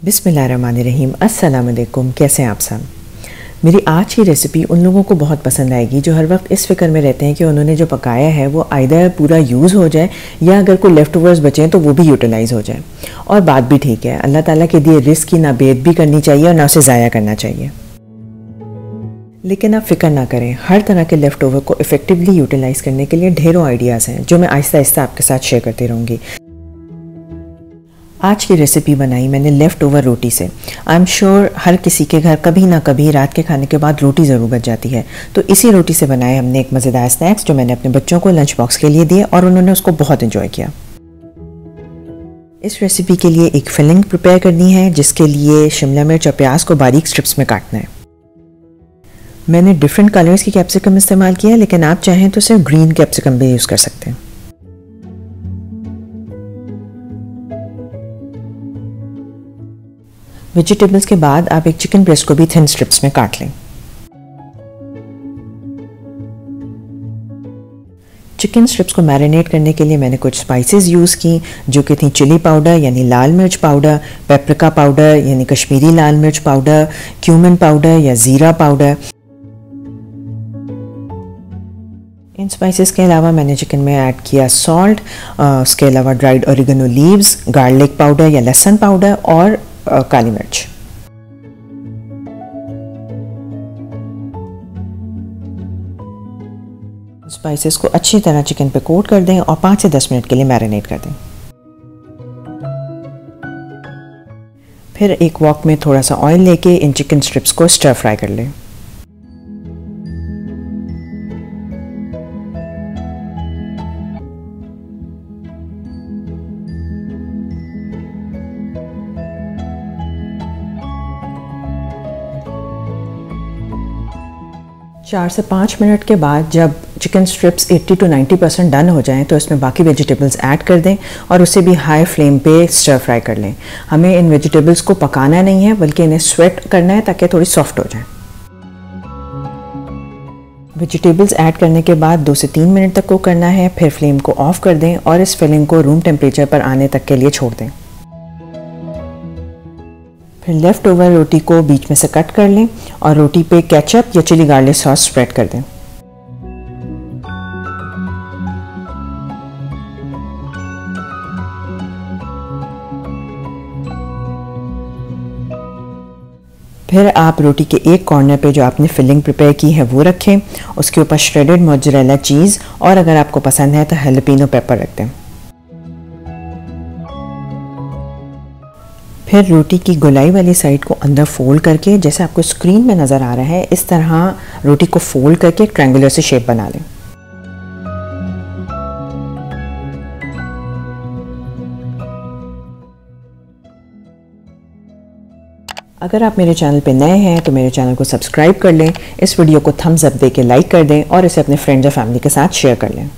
बिस्मिल्लाहिर्रहमानिर्रहीम। अस्सलाम वालेकुम। कैसे हैं आप सब? मेरी आज की रेसिपी उन लोगों को बहुत पसंद आएगी जो हर वक्त इस फिक्र में रहते हैं कि उन्होंने जो पकाया है वो आइदर पूरा यूज़ हो जाए या अगर कोई लेफ़्ट ओवर्स बचें तो वो भी यूटिलाइज़ हो जाए। और बात भी ठीक है, अल्लाह ताला के दिए रिस्क की ना बेद भी करनी चाहिए और ना उसे ज़ाया करना चाहिए। लेकिन आप फ़िक्र ना करें, हर तरह के लेफ़्ट ओवर को इफ़ेक्टिवली यूटिलाइज़ करने के लिए ढेरों आइडियाज़ हैं जो मैं आहिस्ता आहिस्ता आपके साथ शेयर करती रहूँगी। आज की रेसिपी बनाई मैंने लेफ़्ट ओवर रोटी से। आई एम श्योर हर किसी के घर कभी ना कभी रात के खाने के बाद रोटी ज़रूर बच जाती है, तो इसी रोटी से बनाए हमने एक मज़ेदार स्नैक्स जो मैंने अपने बच्चों को लंच बॉक्स के लिए दिए और उन्होंने उसको बहुत इन्जॉय किया। इस रेसिपी के लिए एक फिलिंग प्रिपेयर करनी है जिसके लिए शिमला मिर्च और प्याज को बारीक स्ट्रिप्स में काटना है। मैंने डिफरेंट कलर्स की कैप्सिकम इस्तेमाल किया है, लेकिन आप चाहें तो सिर्फ ग्रीन कैप्सिकम भी यूज़ कर सकते हैं। वेजिटेबल्स के बाद आप एक चिकन ब्रेस्ट को भी थिन स्ट्रिप्स में काट लें। चिकन स्ट्रिप्स को मैरिनेट करने के लिए मैंने कुछ स्पाइसेस यूज़ की जो कि थी चिली पाउडर यानी लाल मिर्च पाउडर, पेपरिका पाउडर यानी कश्मीरी लाल मिर्च पाउडर, क्यूमिन पाउडर या ज़ीरा पाउडर। इन स्पाइसेस के अलावा मैंने चिकन में ऐड किया सॉल्ट, उसके अलावा dried oregano leaves, garlic powder या लहसुन पाउडर और काली मिर्च। स्पाइसेस को अच्छी तरह चिकन पे कोट कर दें और 5 से 10 मिनट के लिए मैरिनेट कर दें। फिर एक वॉक में थोड़ा सा ऑयल लेके इन चिकन स्ट्रिप्स को स्टर फ्राई कर लें। चार से 5 मिनट के बाद जब चिकन स्ट्रिप्स 80 to 90% डन हो जाएं तो इसमें बाकी वेजिटेबल्स ऐड कर दें और उसे भी हाई फ्लेम पे स्टर फ्राई कर लें। हमें इन वेजिटेबल्स को पकाना नहीं है बल्कि इन्हें स्वेट करना है ताकि थोड़ी सॉफ्ट हो जाए। वेजिटेबल्स ऐड करने के बाद 2 से 3 मिनट तक कुक करना है, फिर फ्लेम को ऑफ कर दें और इस फिलिंग को रूम टेम्परेचर पर आने तक के लिए छोड़ दें। फिर लेफ़्ट ओवर रोटी को बीच में से कट कर लें और रोटी पे केचप या चिली गार्लिक सॉस स्प्रेड कर दें। फिर आप रोटी के एक कॉर्नर पे जो आपने फिलिंग प्रिपेयर की है वो रखें, उसके ऊपर श्रेडेड मोज़रेला चीज़ और अगर आपको पसंद है तो हैलोपिनो पेपर रख दें। फिर रोटी की गोलाई वाली साइड को अंदर फोल्ड करके, जैसे आपको स्क्रीन में नज़र आ रहा है, इस तरह रोटी को फोल्ड करके ट्रायंगुलर से शेप बना लें। अगर आप मेरे चैनल पे नए हैं तो मेरे चैनल को सब्सक्राइब कर लें, इस वीडियो को थम्स अप दे के लाइक कर दें और इसे अपने फ्रेंड्स और फैमिली के साथ शेयर कर लें।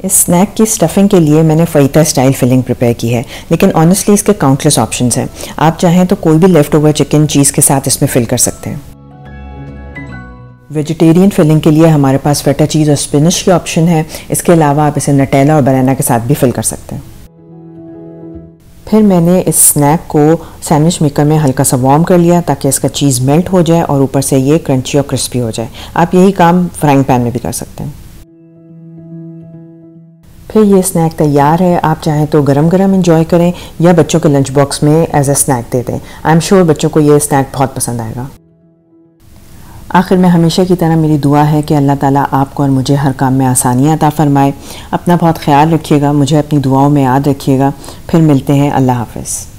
इस स्नैक की स्टफिंग के लिए मैंने फईता स्टाइल फिलिंग प्रिपेयर की है, लेकिन ऑनेस्टली इसके काउंटलेस ऑप्शंस हैं। आप चाहें तो कोई भी लेफ़्ट ओवर चिकन चीज़ के साथ इसमें फिल कर सकते हैं। वेजिटेरियन फिलिंग के लिए हमारे पास फेटा चीज़ और स्पिनच की ऑप्शन है। इसके अलावा आप इसे नटेला और बनाना के साथ भी फिल कर सकते हैं। फिर मैंने इस स्नैक को सैंडविच मेकर में हल्का सा वार्म कर लिया ताकि इसका चीज़ मेल्ट हो जाए और ऊपर से ये क्रंची और क्रिस्पी हो जाए। आप यही काम फ्राइंग पैन में भी कर सकते हैं। फिर ये स्नैक तैयार है। आप चाहें तो गरम गरम एंजॉय करें या बच्चों के लंच बॉक्स में एज अ स्नैक दे दें। आई एम श्योर बच्चों को ये स्नैक बहुत पसंद आएगा। आखिर में हमेशा की तरह मेरी दुआ है कि अल्लाह ताला आपको और मुझे हर काम में आसानियाँ अता फरमाए। अपना बहुत ख्याल रखिएगा, मुझे अपनी दुआओं में याद रखिएगा। फिर मिलते हैं। अल्लाह हाफ़िज़।